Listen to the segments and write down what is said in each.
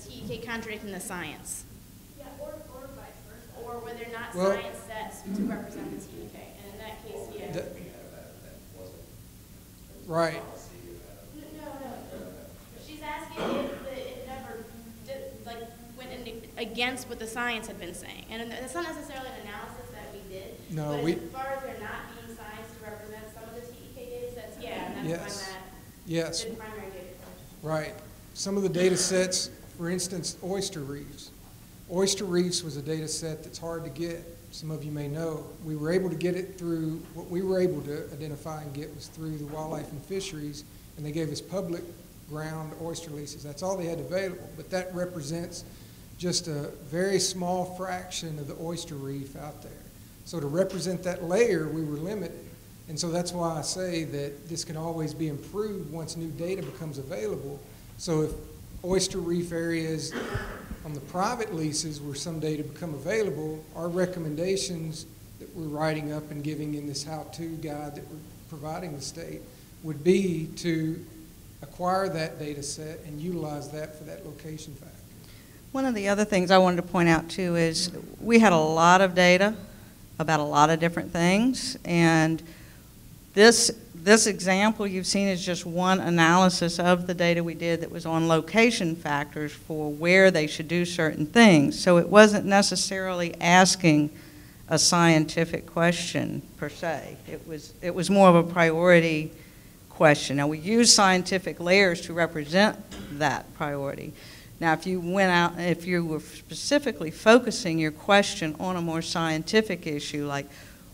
the TEK contradicting the science. Yeah, or vice versa. Or where they're not science sets to represent the TEK. And in that case, yeah. Right. No. She's asking if it never went against what the science had been saying. And that's not necessarily an analysis that we did. No, but as far as there not being science to represent some of the TEK data sets, yeah, and that's why yes. did primary data collection. Right. Some of the data sets, for instance, oyster reefs. Oyster reefs was a data set that's hard to get. Some of you may know. We were able to get it through, what we were able to identify and get was through the Wildlife and Fisheries, and they gave us public ground oyster leases. That's all they had available, but that represents just a very small fraction of the oyster reef out there. So to represent that layer, we were limited. And so that's why I say that this can always be improved once new data becomes available. So if oyster reef areas on the private leases where some data become available, our recommendations that we're writing up and giving in this how-to guide that we're providing the state would be to acquire that data set and utilize that for that location factor. One of the other things I wanted to point out too is we had a lot of data about a lot of different things, and this example you've seen is just one analysis of the data we did that was on location factors for where they should do certain things. So it wasn't necessarily asking a scientific question per se. It was more of a priority question. Now we use scientific layers to represent that priority. Now if you went out, if you were specifically focusing your question on a more scientific issue, like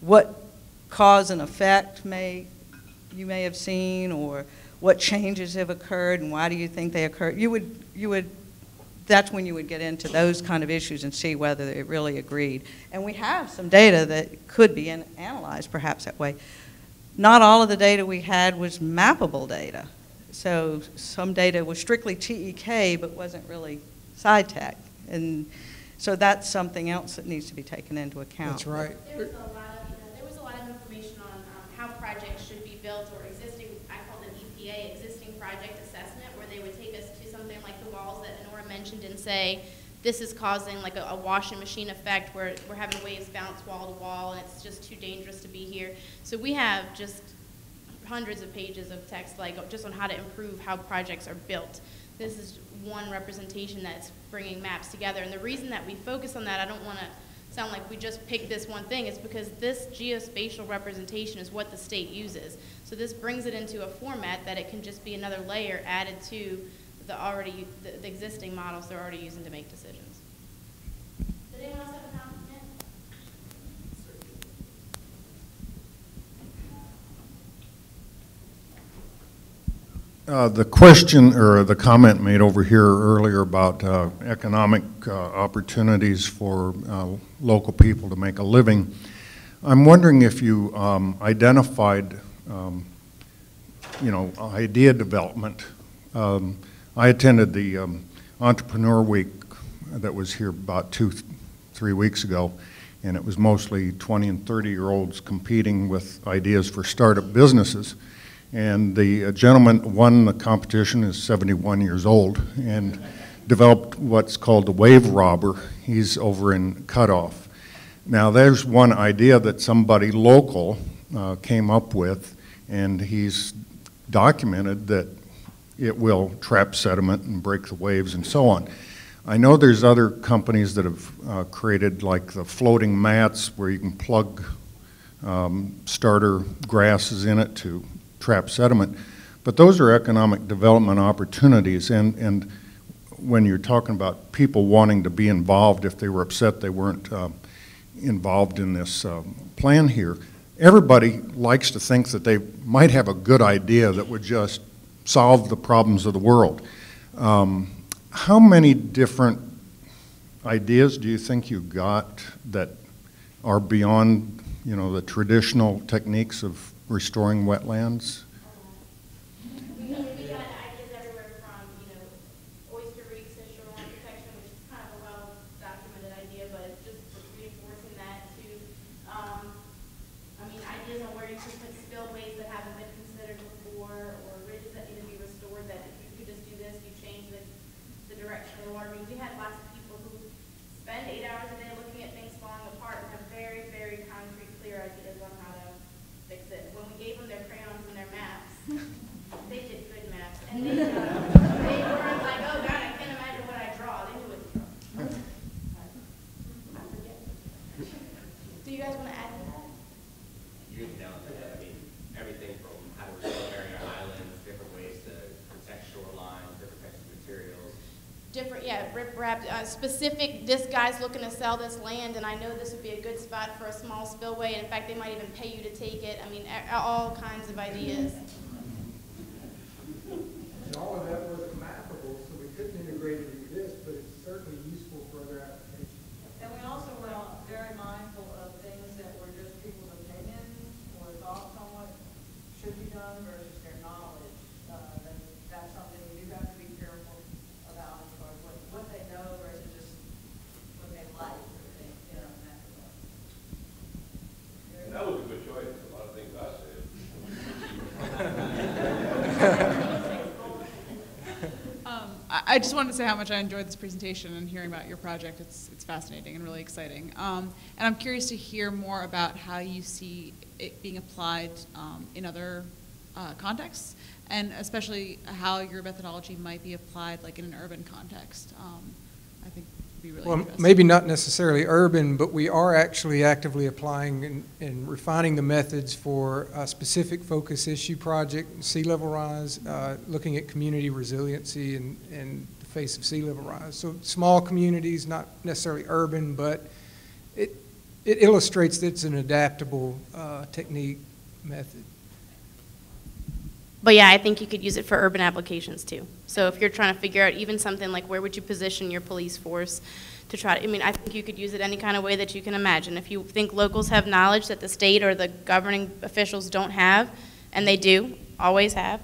what cause and effect you may have seen, or what changes have occurred and why do you think they occurred, that's when you would get into those kind of issues and see whether it really agreed. And we have some data that could be analyzed perhaps that way. Not all of the data we had was mappable data. So some data was strictly TEK but wasn't really Sci-TEK. And so that's something else that needs to be taken into account. That's right. There was a lot of information on how projects should be built, or existing, I call it EPA, existing project assessment, where they would take us to something like the walls that Honora mentioned and say, this is causing like a washing machine effect where we're having waves bounce wall to wall and it's just too dangerous to be here. So we have just hundreds of pages of text just on how to improve how projects are built. This is one representation that's bringing maps together. And the reason that we focus on that, I don't want to sound like we just picked this one thing, is because this geospatial representation is what the state uses. So this brings it into a format that it can just be another layer added to the existing models they're already using to make decisions. Did anyone else have a comment? The question or the comment made over here earlier about economic opportunities for local people to make a living, I'm wondering if you identified, idea development. I attended the Entrepreneur Week that was here about 2-3 weeks ago, and it was mostly 20 and 30-year-olds competing with ideas for startup businesses. And the gentleman who won the competition is 71 years old and developed what's called the wave robber. He's over in Cutoff. Now there's one idea that somebody local came up with, and he's documented that it will trap sediment and break the waves and so on. I know there's other companies that have created like the floating mats where you can plug starter grasses in it to trap sediment, but those are economic development opportunities. And when you're talking about people wanting to be involved, if they were upset they weren't involved in this plan here, everybody likes to think that they might have a good idea that would just solve the problems of the world. How many different ideas do you think you got that are beyond, the traditional techniques of restoring wetlands? We got ideas everywhere from, oyster reefs and shoreline protection, which is kind of a well-documented idea, but just reinforcing that to, ideas on where you could put spillways that haven't been considered before, or ridges that need to be restored, that if you could just do this, you change the direction of the water And they weren't like, oh God, I can't imagine what I draw. They knew what to draw. I forget. Do you guys want to add to that? You can down to that. I mean, everything from how to restore barrier islands, different ways to protect shorelines, different types of materials. Different, yeah, rip-rap, specific, this guy's looking to sell this land, and I know this would be a good spot for a small spillway, and in fact, they might even pay you to take it. I mean, all kinds of ideas. And all of that wasn't mappable, so we couldn't integrate it into this, but it's certainly useful for other applications. And we also were very mindful of things that were just people's opinions or thoughts on what should be done versus their knowledge. That's something you do have to be careful about as far as what they know versus just what they like or think, you know, in that regard. And that was a good choice, a lot of things I said. I just wanted to say how much I enjoyed this presentation and hearing about your project. It's fascinating and really exciting. And I'm curious to hear more about how you see it being applied in other contexts, and especially how your methodology might be applied like in an urban context. I think would be really Well, interesting. maybe not necessarily urban, but we are actually actively applying and refining the methods for a specific focus issue project, sea level rise, looking at community resiliency in the face of sea level rise. So small communities, not necessarily urban, but it illustrates that it's an adaptable technique method. But yeah, I think you could use it for urban applications too. So if you're trying to figure out even something like where would you position your police force to try to, I mean, I think you could use it any kind of way that you can imagine. If you think locals have knowledge that the state or the governing officials don't have, and they do, always have,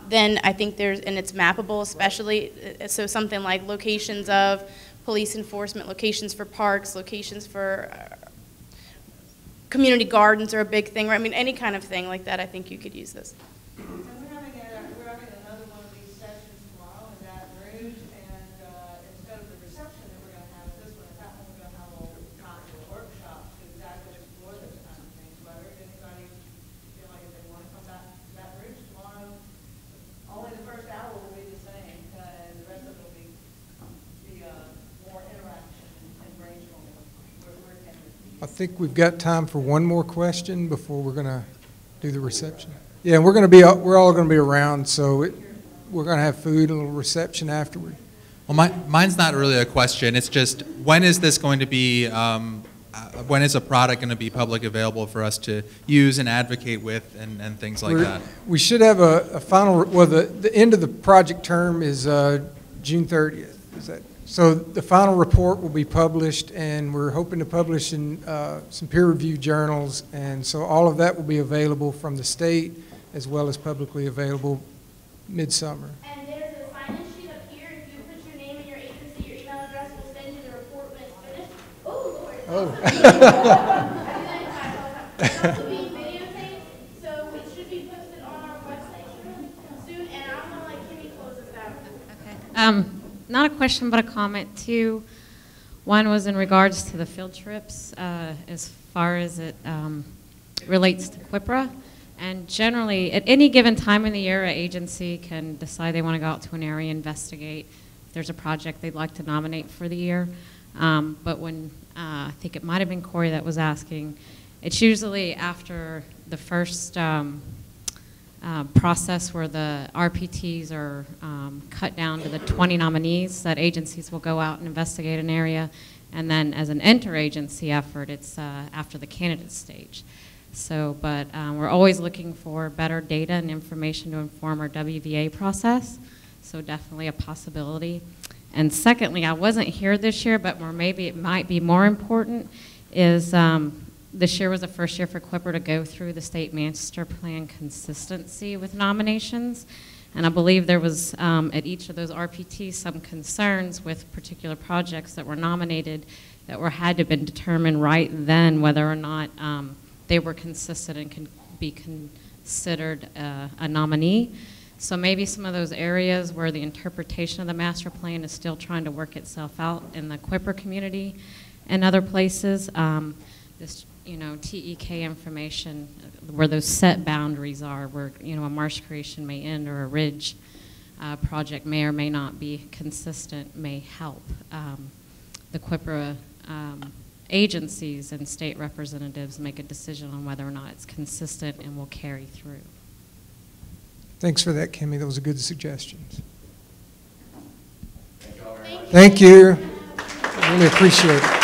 then I think and it's mappable especially, so something like locations of police enforcement, locations for parks, locations for community gardens are a big thing, right? I mean, any kind of thing like that, I think you could use this. And we're having another one of these sessions tomorrow in Baton Rouge, and instead of the reception that we're going to have at this one, at that one, we're going to have a little workshop to exactly explore those kind of things. Whether anybody feel like if they want to come back to Baton Rouge tomorrow, only the first hour will be the same, and the rest of it will be more interaction and brainstorming. I think we've got time for one more question before we're going to do the reception. Yeah, and we're all going to be around, so we're going to have food, a little reception afterward. Well, mine's not really a question. It's just, when is this going to be, when is a product going to be public available for us to use and advocate with and things like that? We should have a final, well, the end of the project term is June 30th. Is that? So the final report will be published, and we're hoping to publish in some peer-reviewed journals, and so all of that will be available from the state as well as publicly available midsummer. And there's a sign-in sheet up here. If you put your name and your agency, your email address, we'll send you the report when it's finished. Oh, Lord. Oh. I do that in class all the time. It's also being videotaped, so it should be posted on our website soon, and I'm going to let Kimmy close this out. Okay. Not a question, but a comment too. One was in regards to the field trips, as far as it relates to QIPRA. And generally, at any given time in the year, an agency can decide they want to go out to an area, investigate if there's a project they'd like to nominate for the year. But when, I think it might have been Corey that was asking, it's usually after the first process where the RPTs are cut down to the 20 nominees that agencies will go out and investigate an area. And then as an interagency effort, it's after the candidate stage. So, but we're always looking for better data and information to inform our WVA process. So definitely a possibility. And secondly, I wasn't here this year, but maybe it might be more important, is this year was the first year for QIPRA to go through the state master plan consistency with nominations. And I believe there was, at each of those RPTs, some concerns with particular projects that were nominated that had to have been determined right then whether or not they were consistent and can be considered a nominee. So maybe some of those areas where the interpretation of the master plan is still trying to work itself out in the QIPRA community and other places, this TEK information, where those set boundaries are, where, you know, a marsh creation may end or a ridge project may or may not be consistent, may help. The QIPRA agencies and state representatives make a decision on whether or not it's consistent and will carry through. Thanks for that, Kimmy. Those are good suggestions. Thank you. I really appreciate it.